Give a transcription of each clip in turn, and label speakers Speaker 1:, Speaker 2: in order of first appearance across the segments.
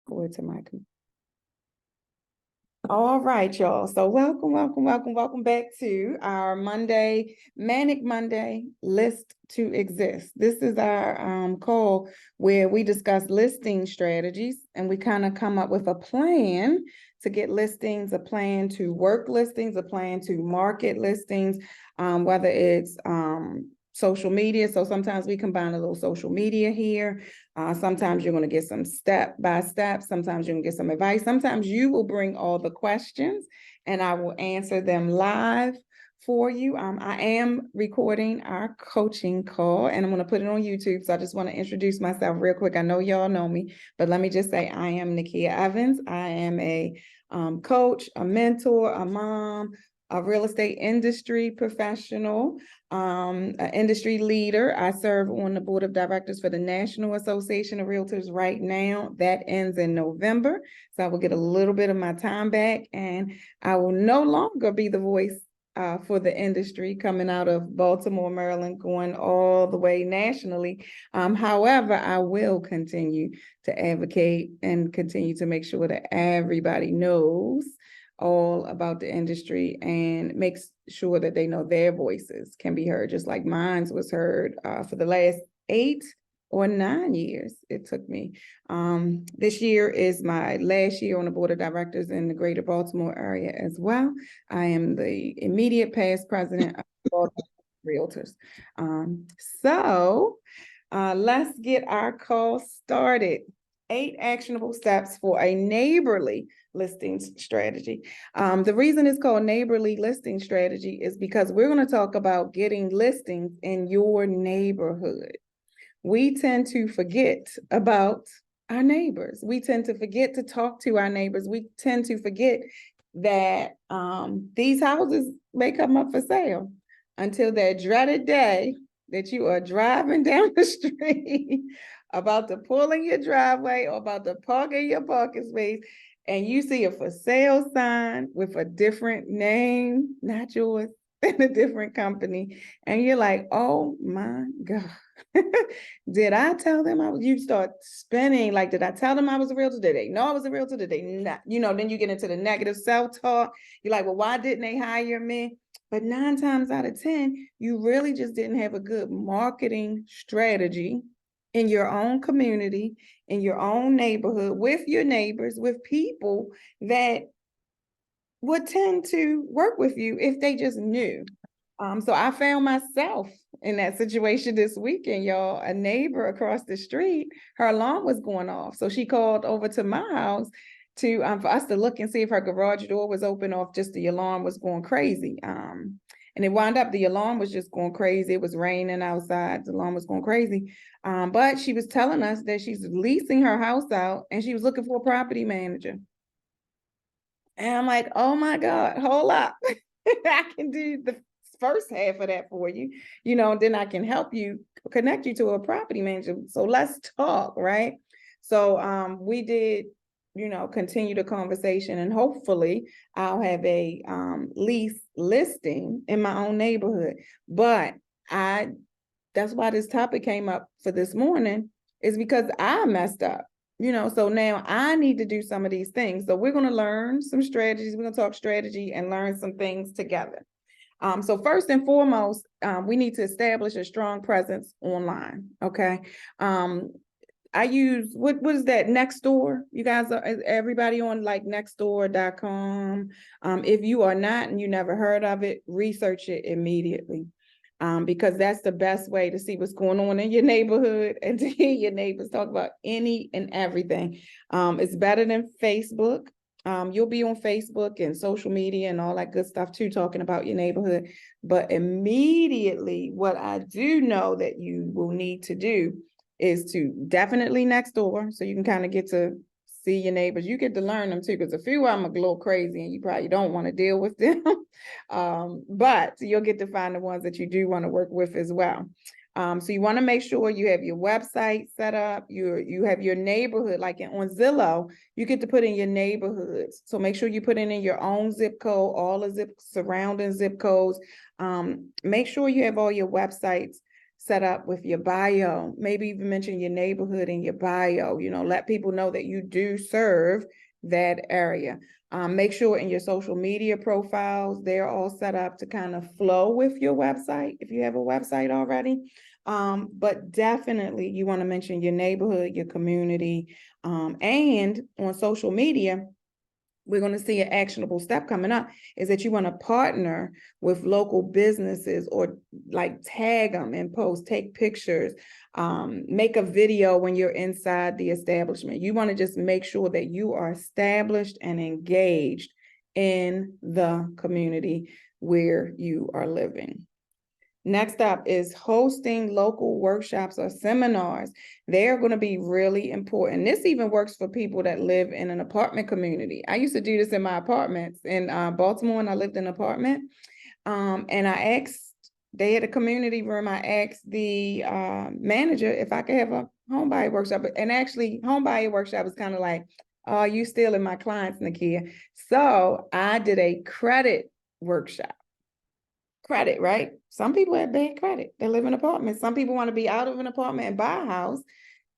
Speaker 1: Forward to my. All right, y'all. So welcome back to our Monday, Manic Monday List to Exist. This is our call where we discuss listing strategies and we kind of come up with a plan to get listings, a plan to work listings, a plan to market listings, whether it's social media. So sometimes we combine a little social media here. Sometimes you're going to get some step by step. Sometimes you're going to get some advice. Sometimes you will bring all the questions and I will answer them live for you. I am recording our coaching call and I'm going to put it on YouTube. So I just want to introduce myself real quick. I know y'all know me, but let me just say I am Nakia Evans. I am a coach, a mentor, a mom, a real estate industry professional, an industry leader. I serve on the board of directors for the National Association of Realtors right now. That ends in November. So I will get a little bit of my time back and I will no longer be the voice for the industry coming out of Baltimore, Maryland, going all the way nationally. However, I will continue to advocate and continue to make sure that everybody knows all about the industry and makes sure that they know their voices can be heard, just like mine was heard for the last 8 or 9 years it took me. This year is my last year on the board of directors in the greater Baltimore area as well. I am the immediate past president of Baltimore Realtors. So let's get our call started. 8 actionable steps for a neighborly listings strategy. The reason it's called neighborly listing strategy is because we're going to talk about getting listings in your neighborhood. We tend to forget about our neighbors. We tend to forget to talk to our neighbors. We tend to forget that these houses may come up for sale until that dreaded day that you are driving down the street about to pull in your driveway or about to park in your parking space and you see a for sale sign with a different name, not yours, and a different company. And you're like, oh my God. Did I tell them you start spinning, like, did I tell them I was a realtor? Did they know I was a realtor? Did they not? Then you get into the negative self-talk. You're like, well, why didn't they hire me? But 9 times out of 10, you really just didn't have a good marketing strategy in your own community, in your own neighborhood, with your neighbors, with people that would tend to work with you if they just knew. So I found myself in that situation this weekend, y'all. A neighbor across the street, her alarm was going off. So she called over to my house to for us to look and see if her garage door was open or if just the alarm was going crazy. And it wound up the alarm was just going crazy. It was raining outside. The alarm was going crazy. But she was telling us that she's leasing her house out and she was looking for a property manager. And I'm like, oh my God, hold up. I can do the first half of that for you, then I can help you connect you to a property manager. So let's talk, right? So we did, continue the conversation and hopefully I'll have a lease listing in my own neighborhood. But that's why this topic came up for this morning, is because I messed up. So now I need to do some of these things. So we're going to learn some strategies. We're going to talk strategy and learn some things together. So first and foremost, we need to establish a strong presence online. Okay. I use, what is that, Nextdoor? You guys are, everybody on like nextdoor.com. If you are not and you never heard of it, research it immediately. Because that's the best way to see what's going on in your neighborhood and to hear your neighbors talk about any and everything. It's better than Facebook. You'll be on Facebook and social media and all that good stuff too, talking about your neighborhood. But immediately, what I do know that you will need to do is to definitely Nextdoor, so you can kind of get to see your neighbors. You get to learn them too, because a few of them are a little crazy and you probably don't want to deal with them. But you'll get to find the ones that you do want to work with as well. So you want to make sure you have your website set up, you have your neighborhood, like on Zillow, you get to put in your neighborhoods. So make sure you put in your own zip code, all the surrounding zip codes. Make sure you have all your websites set up with your bio. Maybe even mention your neighborhood in your bio, let people know that you do serve that area. Make sure in your social media profiles, they're all set up to kind of flow with your website if you have a website already. But definitely you want to mention your neighborhood, your community, and on social media, we're going to see an actionable step coming up is that you want to partner with local businesses or like tag them and post, take pictures, make a video when you're inside the establishment. You want to just make sure that you are established and engaged in the community where you are living. Next up is hosting local workshops or seminars. They're going to be really important. This even works for people that live in an apartment community. I used to do this in my apartments in Baltimore, and I lived in an apartment. And I asked, they had a community room. I asked the manager if I could have a home buyer workshop. And actually, home buyer workshop was kind of like, oh, you stealing my clients, Nakia. So I did a credit workshop. Credit, right? Some people have bad credit. They live in apartments. Some people want to be out of an apartment and buy a house.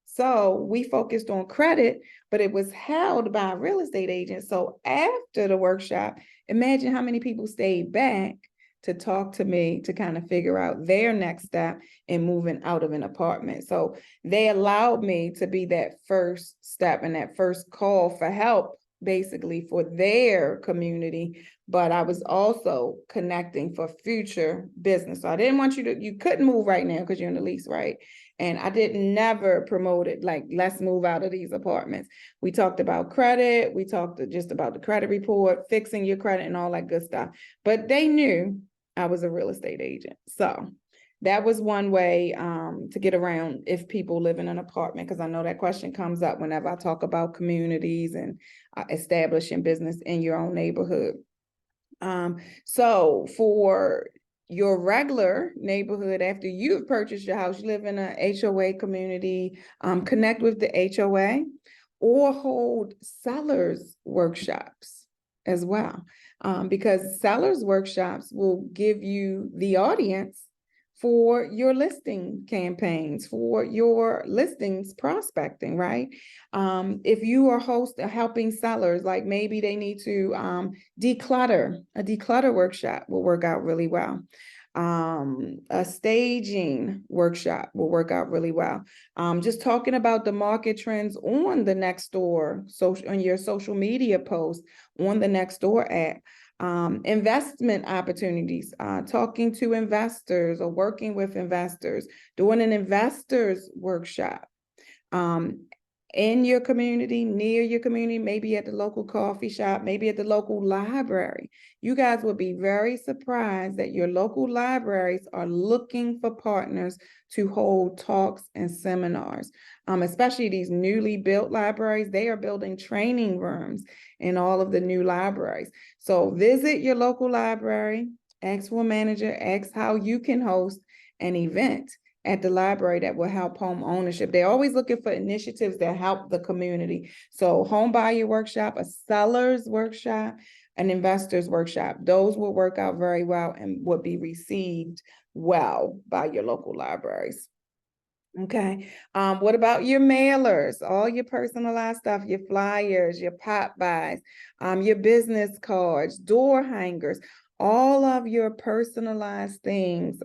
Speaker 1: So we focused on credit, but it was held by a real estate agent. So after the workshop, imagine how many people stayed back to talk to me to kind of figure out their next step in moving out of an apartment. So they allowed me to be that first step and that first call for help, basically for their community, but I was also connecting for future business. So I didn't want you couldn't move right now because you're in the lease, right? And I didn't never promote it like, let's move out of these apartments. We talked about credit. We talked just about the credit report, fixing your credit and all that good stuff. But they knew I was a real estate agent. So that was one way to get around if people live in an apartment, because I know that question comes up whenever I talk about communities and establishing business in your own neighborhood. So for your regular neighborhood, after you've purchased your house, you live in a HOA community, connect with the HOA or hold sellers workshops as well. Because sellers workshops will give you the audience for your listing campaigns, for your listings prospecting, right? If you are helping sellers, like maybe they need to declutter, a declutter workshop will work out really well. A staging workshop will work out really well. Just talking about the market trends on the Nextdoor, on your social media posts, on the Nextdoor app. Investment opportunities, talking to investors or working with investors, doing an investors workshop in your community, near your community, maybe at the local coffee shop, maybe at the local library. You guys will be very surprised that your local libraries are looking for partners to hold talks and seminars, especially these newly built libraries. They are building training rooms in all of the new libraries. So visit your local library, ask for a manager, ask how you can host an event at the library that will help home ownership. They're always looking for initiatives that help the community. So home buyer workshop, a seller's workshop, an investor's workshop, those will work out very well and will be received well by your local libraries. Okay. What about your mailers, all your personalized stuff, your flyers, your pop buys, your business cards, door hangers, all of your personalized things,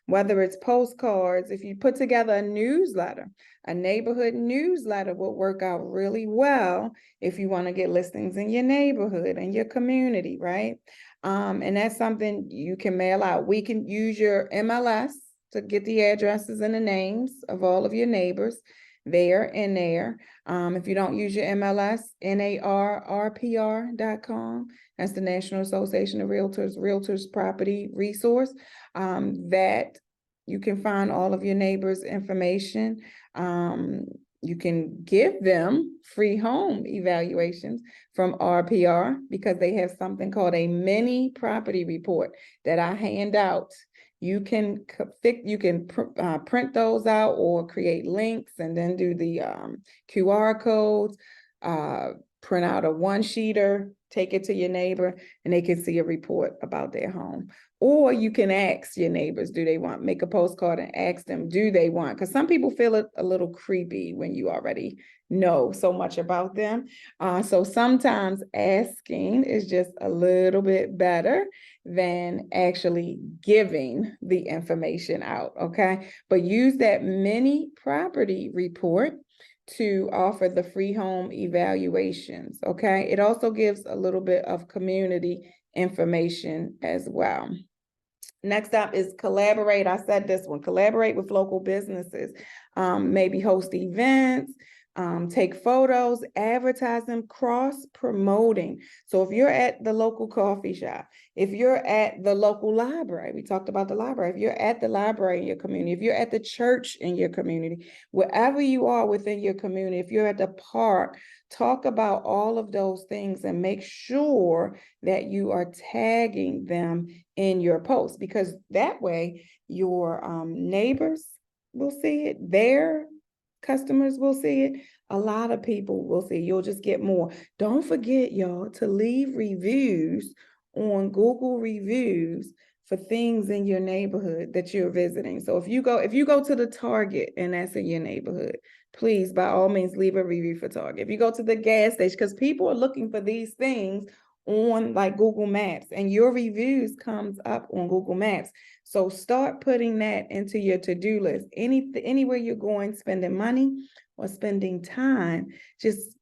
Speaker 1: whether it's postcards, if you put together a newsletter, a neighborhood newsletter will work out really well if you want to get listings in your neighborhood and your community, right? And that's something you can mail out. We can use your MLS to get the addresses and the names of all of your neighbors there and there. If you don't use your MLS, NARRPR.com, that's the National Association of Realtors Property Resource, that you can find all of your neighbors' information. You can give them free home evaluations from RPR because they have something called a mini property report that I hand out. You can print those out or create links and then do the QR codes, print out a one-sheeter, take it to your neighbor, and they can see a report about their home. Or you can ask your neighbors, do they want, make a postcard and ask them, do they want? Because some people feel it a little creepy when you already know so much about them. So sometimes asking is just a little bit better than actually giving the information out, okay? But use that mini property report to offer the free home evaluations, okay? It also gives a little bit of community information as well. Next up is collaborate. I said this one, collaborate with local businesses, maybe host events, take photos, advertise them, cross-promoting. So if you're at the local coffee shop, if you're at the local library, we talked about the library, if you're at the library in your community, if you're at the church in your community, wherever you are within your community, if you're at the park, talk about all of those things and make sure that you are tagging them in your post, because that way your neighbors will see it, their customers will see it, a lot of people will see it. You'll just get more. Don't forget, y'all, to leave reviews on Google reviews for things in your neighborhood that you're visiting. So if you go to the Target and that's in your neighborhood, please, by all means, leave a review for Target. If you go to the gas station, because people are looking for these things on like Google Maps, and your reviews comes up on Google Maps. So start putting that into your to-do list. Anywhere you're going, spending money or spending time, just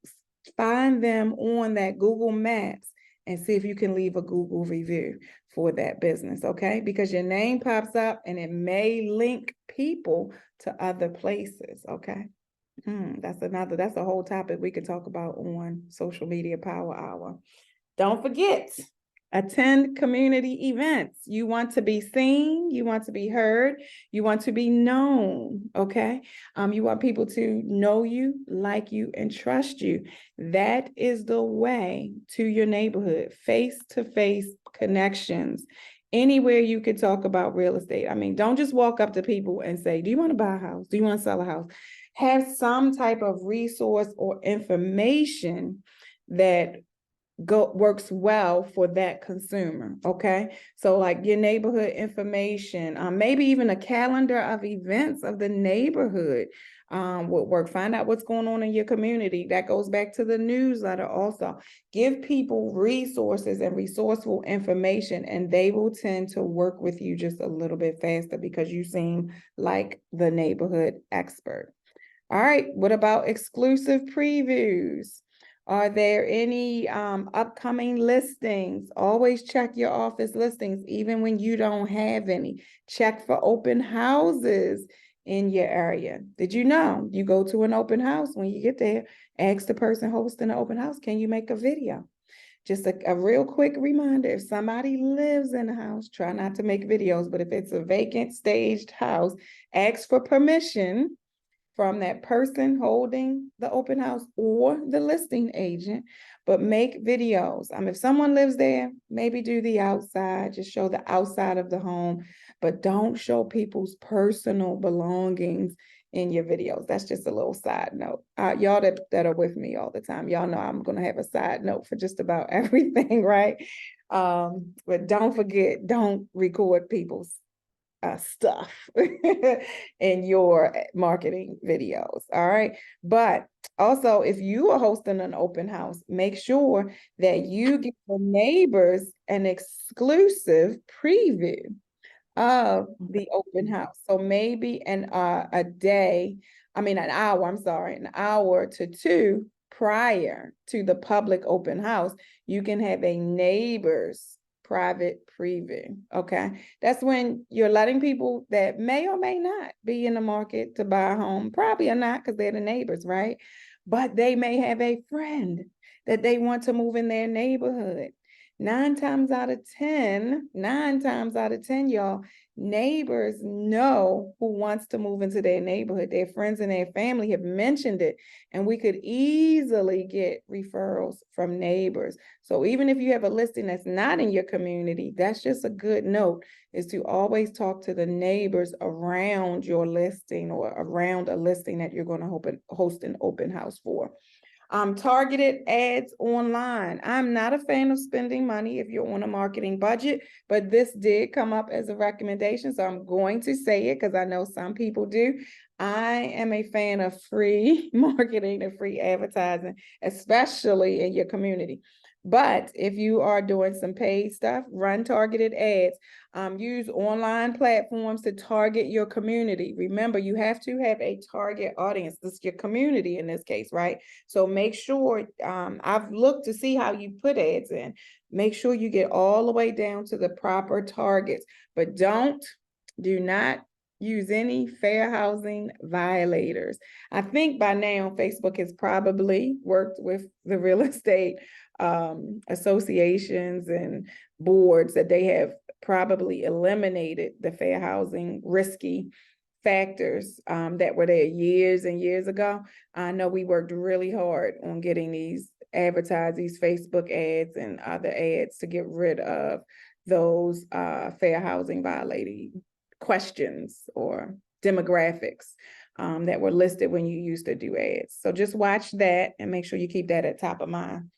Speaker 1: find them on that Google Maps and see if you can leave a Google review for that business, okay? Because your name pops up and it may link people to other places, okay? That's a whole topic we could talk about on Social Media Power Hour. Don't forget, attend community events. You want to be seen, you want to be heard, you want to be known, okay? You want people to know you, like you, and trust you. That is the way to your neighborhood, face-to-face connections. Anywhere you could talk about real estate. I mean, don't just walk up to people and say, do you want to buy a house? Do you want to sell a house? Have some type of resource or information that works well for that consumer, okay? So like your neighborhood information, maybe even a calendar of events of the neighborhood would work. Find out what's going on in your community. That goes back to the newsletter also. Give people resources and resourceful information, and they will tend to work with you just a little bit faster because you seem like the neighborhood expert. All right, what about exclusive previews? Are there any upcoming listings? Always check your office listings, even when you don't have any. Check for open houses in your area. Did you know you go to an open house, when you get there, ask the person hosting the open house, can you make a video? Just a real quick reminder, if somebody lives in the house, try not to make videos, but if it's a vacant staged house, ask for permission from that person holding the open house or the listing agent, but make videos. If someone lives there, maybe do the outside, just show the outside of the home, but don't show people's personal belongings in your videos. That's just a little side note. Y'all that are with me all the time, y'all know I'm gonna have a side note for just about everything, right? But don't forget, don't record people's stuff in your marketing videos. All right. But also, if you are hosting an open house, make sure that you give the neighbors an exclusive preview of the open house. So maybe an hour, an hour to two prior to the public open house, you can have a neighbor's private preview, okay? That's when you're letting people that may or may not be in the market to buy a home, probably are not because they're the neighbors, right? But they may have a friend that they want to move in their neighborhood. Nine times out of 10, y'all, neighbors know who wants to move into their neighborhood. Their friends and their family have mentioned it, and we could easily get referrals from neighbors. So even if you have a listing that's not in your community, that's just a good note, is to always talk to the neighbors around your listing or around a listing that you're going to host an open house for. Targeted ads online. I'm not a fan of spending money if you're on a marketing budget, but this did come up as a recommendation, so I'm going to say it because I know some people do. I am a fan of free marketing and free advertising, especially in your community. But if you are doing some paid stuff, run targeted ads. Use online platforms to target your community. Remember, you have to have a target audience. This is your community in this case, right? So make sure, I've looked to see how you put ads in. Make sure you get all the way down to the proper targets, but do not use any fair housing violators. I think by now Facebook has probably worked with the real estate associations and boards that they have probably eliminated the fair housing risky factors that were there years and years ago. I know we worked really hard on getting these Facebook ads and other ads to get rid of those fair housing violating questions or demographics that were listed when you used to do ads. So just watch that and make sure you keep that at top of mind.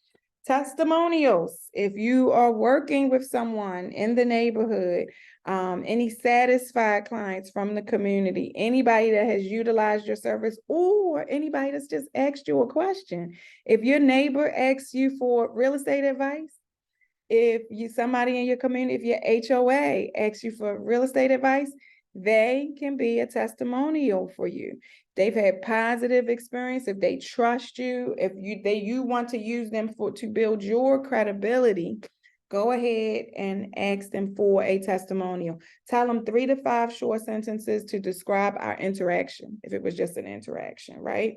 Speaker 1: Testimonials. If you are working with someone in the neighborhood, any satisfied clients from the community, anybody that has utilized your service, or anybody that's just asked you a question. If your neighbor asks you for real estate advice, if somebody in your community, if your HOA asks you for real estate advice, they can be a testimonial for you. They've had positive experience. If they trust you, if you want to use them to build your credibility, go ahead and ask them for a testimonial. Tell them 3 to 5 short sentences to describe our interaction, if it was just an interaction, right?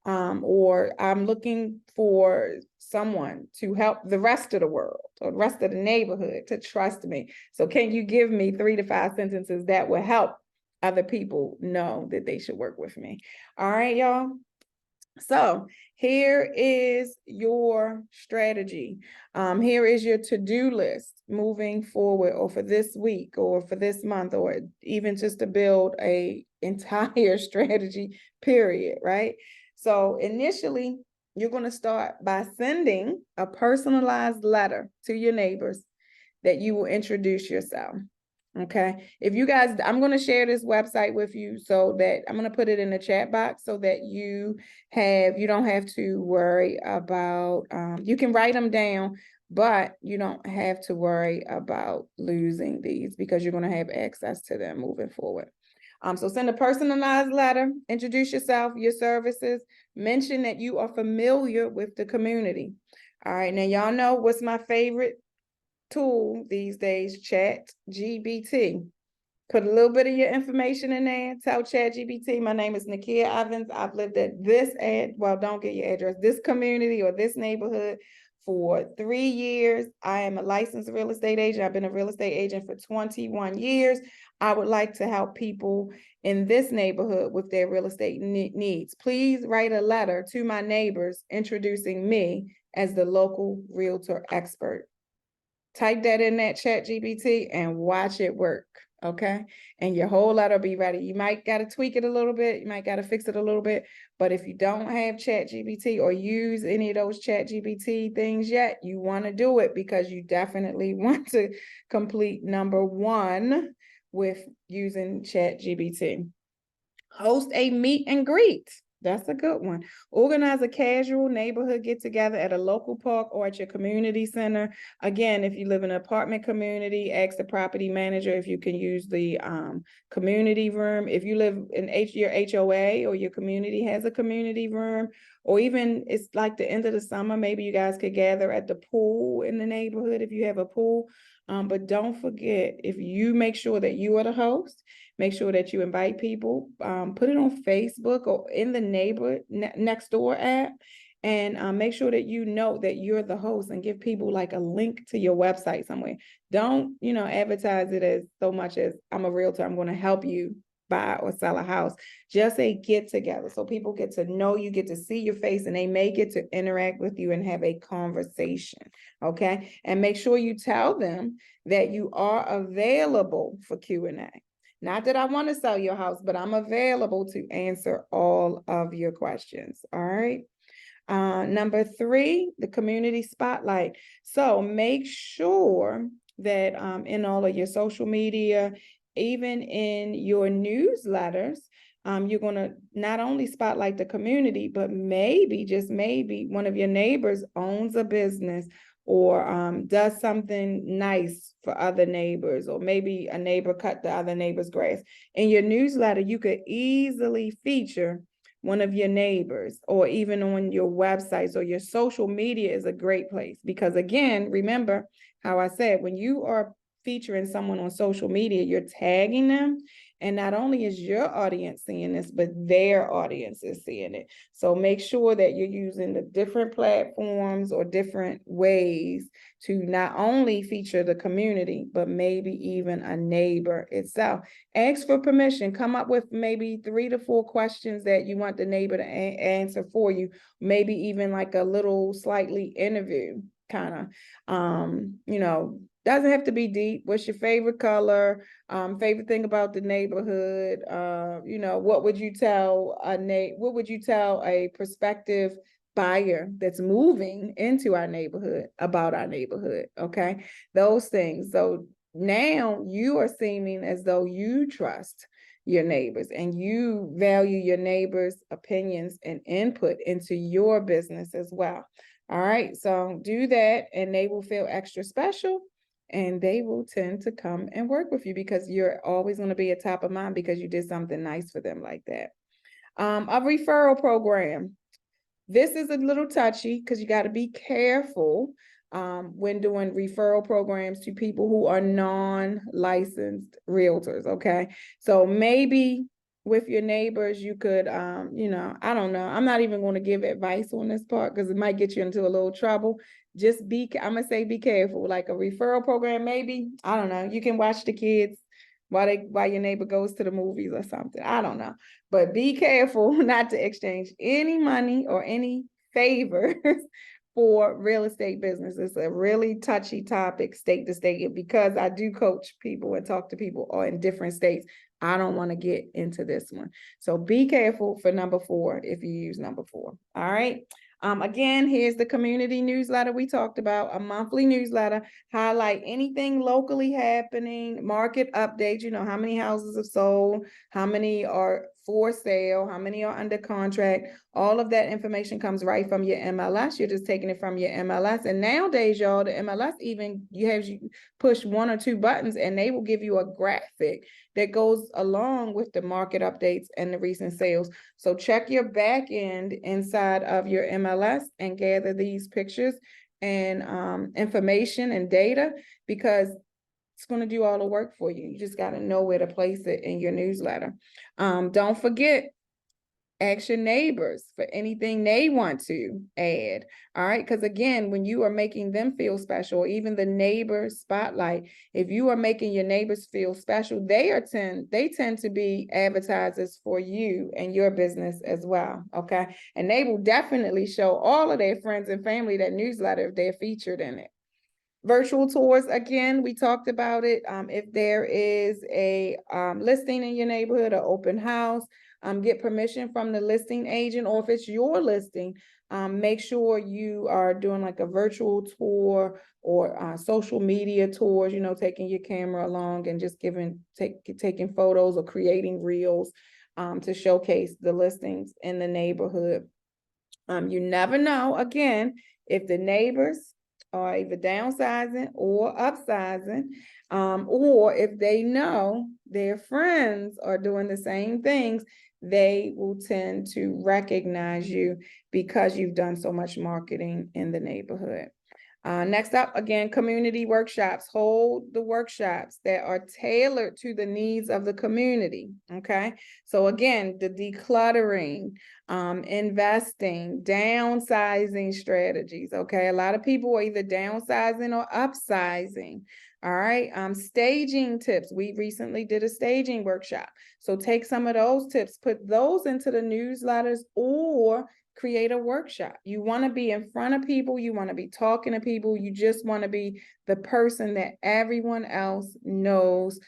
Speaker 1: Or I'm looking for someone to help the rest of the world or the rest of the neighborhood to trust me. So can you give me 3 to 5 sentences that will help other people know that they should work with me? All right, y'all. So here is your strategy. Here is your to-do list moving forward, or for this week or for this month, or even just to build a entire strategy period, right? So initially, you're going to start by sending a personalized letter to your neighbors that you will introduce yourself. Okay. If you guys, I'm going to share this website with you so that I'm going to put it in the chat box so that you don't have to worry about, you can write them down, but you don't have to worry about losing these because you're going to have access to them moving forward. So send a personalized letter, introduce yourself, your services, mention that you are familiar with the community. All right. Now, y'all know what's my favorite tool these days, ChatGPT. Put a little bit of your information in there. Tell ChatGPT, my name is Nakia Evans. I've lived at don't get your address, this community or this neighborhood for 3 years. I am a licensed real estate agent. I've been a real estate agent for 21 years. I would like to help people in this neighborhood with their real estate needs. Please write a letter to my neighbors introducing me as the local realtor expert. Type that in that ChatGPT and watch it work, okay? And your whole letter will be ready. You might got to tweak it a little bit. You might got to fix it a little bit. But if you don't have ChatGPT or use any of those ChatGPT things yet, you want to do it because you definitely want to complete number 1 with using ChatGPT. Host a meet and greet. That's a good one. Organize a casual neighborhood get together at a local park or at your community center. Again, if you live in an apartment community, ask the property manager if you can use the community room. If you live in your HOA or your community has a community room, or even it's like the end of the summer, maybe you guys could gather at the pool in the neighborhood if you have a pool. But don't forget, if you make sure that you are the host, make sure that you invite people, put it on Facebook or in the neighbor next door app, and make sure that you know that you're the host and give people like a link to your website somewhere. Don't, advertise it as so much as I'm a realtor, I'm going to help you buy or sell a house. Just a get together so people get to know you, get to see your face, and they may get to interact with you and have a conversation. Okay. And make sure you tell them that you are available for Q&A. Not that I want to sell your house, but I'm available to answer all of your questions. All right. Number 3, the community spotlight. So make sure that in all of your social media, even in your newsletters, you're going to not only spotlight the community, but maybe, just maybe, one of your neighbors owns a business or does something nice for other neighbors, or maybe a neighbor cut the other neighbor's grass. In your newsletter, you could easily feature one of your neighbors, or even on your websites or your social media is a great place. Because again, remember how I said, when you are featuring someone on social media, you're tagging them. And not only is your audience seeing this, but their audience is seeing it. So make sure that you're using the different platforms or different ways to not only feature the community, but maybe even a neighbor itself. Ask for permission. Come up with maybe 3 to 4 questions that you want the neighbor to answer for you. Maybe even like a little slightly interview kind of, doesn't have to be deep. What's your favorite color? Favorite thing about the neighborhood? What would you tell a prospective buyer that's moving into our neighborhood about our neighborhood? Okay, those things. So now you are seeming as though you trust your neighbors and you value your neighbors' opinions and input into your business as well. All right, so do that and they will feel extra special, and they will tend to come and work with you because you're always going to be at top of mind because you did something nice for them like that. A referral program. This is a little touchy because you got to be careful when doing referral programs to people who are non-licensed realtors, okay? So maybe with your neighbors, you could, I don't know. I'm not even going to give advice on this part because it might get you into a little trouble. I'm going to say be careful. Like a referral program, maybe, I don't know. You can watch the kids while your neighbor goes to the movies or something. I don't know. But be careful not to exchange any money or any favors for real estate business. It's a really touchy topic state to state, because I do coach people and talk to people all in different states. I don't want to get into this one. So be careful for number 4 if you use number 4. All right. Again, here's the community newsletter we talked about, a monthly newsletter, highlight anything locally happening, market updates, how many houses have sold, how many are for sale, how many are under contract. All of that information comes right from your MLS. You're just taking it from your MLS. And nowadays, y'all, the MLS even, you push 1 or 2 buttons and they will give you a graphic that goes along with the market updates and the recent sales. So check your back end inside of your MLS and gather these pictures and information and data, because it's going to do all the work for you. You just got to know where to place it in your newsletter. Don't forget, ask your neighbors for anything they want to add. All right. Because again, when you are making them feel special, or even the neighbor spotlight, if you are making your neighbors feel special, they tend to be advertisers for you and your business as well. Okay. And they will definitely show all of their friends and family that newsletter if they're featured in it. Virtual tours, again, we talked about it. If there is a listing in your neighborhood, or open house, get permission from the listing agent, or if it's your listing, make sure you are doing like a virtual tour or social media tours, taking your camera along and just taking photos or creating reels to showcase the listings in the neighborhood. You never know, again, if the neighbors are either downsizing or upsizing, or if they know their friends are doing the same things, they will tend to recognize you because you've done so much marketing in the neighborhood. Next up, again, community workshops. Hold the workshops that are tailored to the needs of the community, okay? So again, the decluttering, investing, downsizing strategies, okay? A lot of people are either downsizing or upsizing, all right? Staging tips. We recently did a staging workshop. So take some of those tips, put those into the newsletters, or create a workshop. You want to be in front of people. You want to be talking to people. You just want to be the person that everyone else knows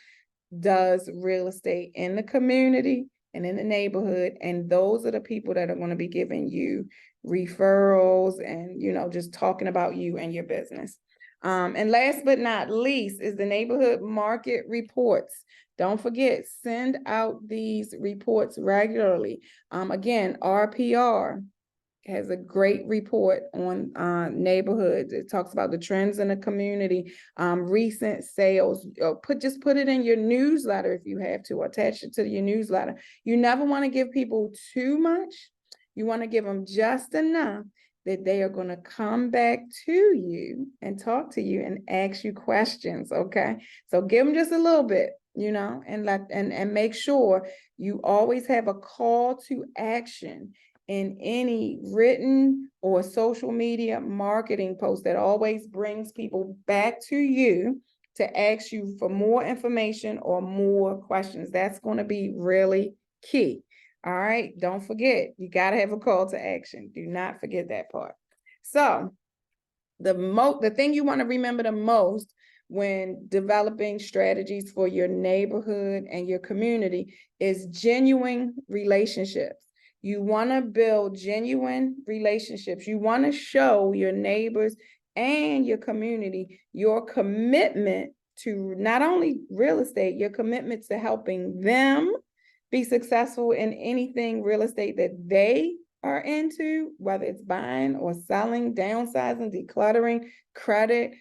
Speaker 1: does real estate in the community and in the neighborhood. And those are the people that are going to be giving you referrals and, just talking about you and your business. And last but not least is the neighborhood market reports. Don't forget, send out these reports regularly. Again, RPR has a great report on neighborhoods. It talks about the trends in the community, recent sales. Just put it in your newsletter if you have to, attach it to your newsletter. You never want to give people too much. You want to give them just enough that they are going to come back to you and talk to you and ask you questions. Okay, so give them just a little bit, and make sure you always have a call to action in any written or social media marketing post that always brings people back to you to ask you for more information or more questions. That's going to be really key. All right, don't forget, you got to have a call to action. Do not forget that part. So the thing you want to remember the most when developing strategies for your neighborhood and your community is genuine relationships. You want to build genuine relationships. You want to show your neighbors and your community your commitment to not only real estate, your commitment to helping them be successful in anything real estate that they are into, whether it's buying or selling, downsizing, decluttering, credit,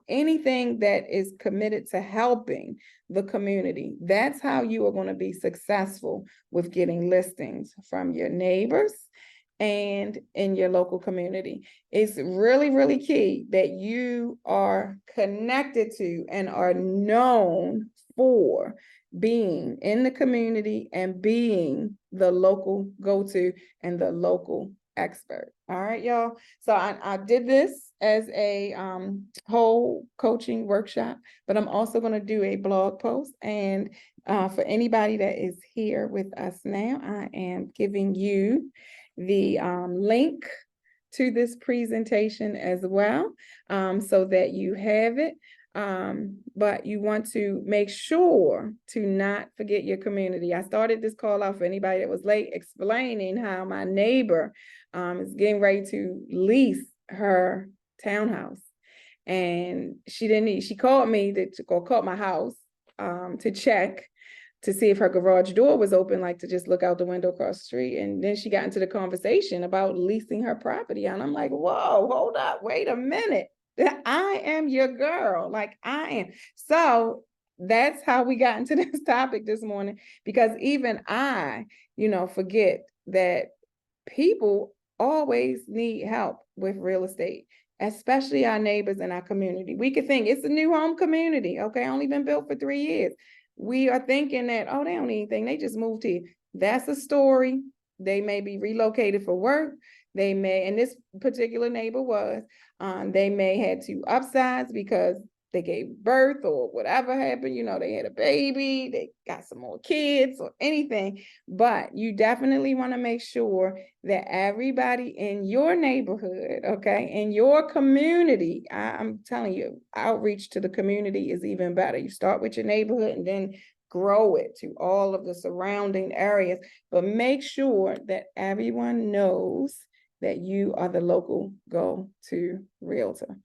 Speaker 1: anything that is committed to helping the community. That's how you are going to be successful with getting listings from your neighbors and in your local community. It's really, really key that you are connected to and are known for being in the community and being the local go-to and the local expert. All right, y'all. So I did this as a whole coaching workshop, but I'm also going to do a blog post. And for anybody that is here with us now, I am giving you the link to this presentation as well, so that you have it. But you want to make sure to not forget your community. I started this call out for anybody that was late, explaining how my neighbor is getting ready to lease her townhouse. And she called me called my house to check to see if her garage door was open, like to just look out the window across the street. And then she got into the conversation about leasing her property. And I'm like, whoa, hold up, wait a minute. I am your girl, like I am. So that's how we got into this topic this morning, because even I, forget that people always need help with real estate, especially our neighbors in our community. We could think it's a new home community, okay, only been built for 3 years. We are thinking that, oh, they don't need anything, they just moved here. That's a story. They may be relocated for work. They may, and this particular neighbor was, they may had to upsize because they gave birth or whatever happened, they had a baby, they got some more kids or anything. But you definitely want to make sure that everybody in your neighborhood, okay, in your community, I'm telling you, outreach to the community is even better. You start with your neighborhood and then grow it to all of the surrounding areas, but make sure that everyone knows that you are the local go-to realtor.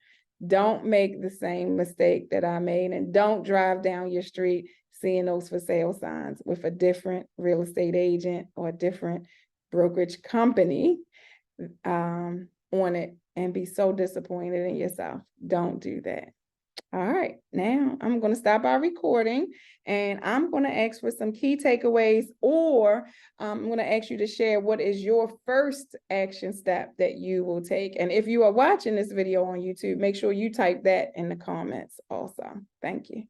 Speaker 1: Don't make the same mistake that I made, and don't drive down your street seeing those for sale signs with a different real estate agent or a different brokerage company on it and be so disappointed in yourself. Don't do that. All right, now I'm going to stop our recording and I'm going to ask for some key takeaways, or I'm going to ask you to share what is your first action step that you will take. And if you are watching this video on YouTube, make sure you type that in the comments also. Thank you.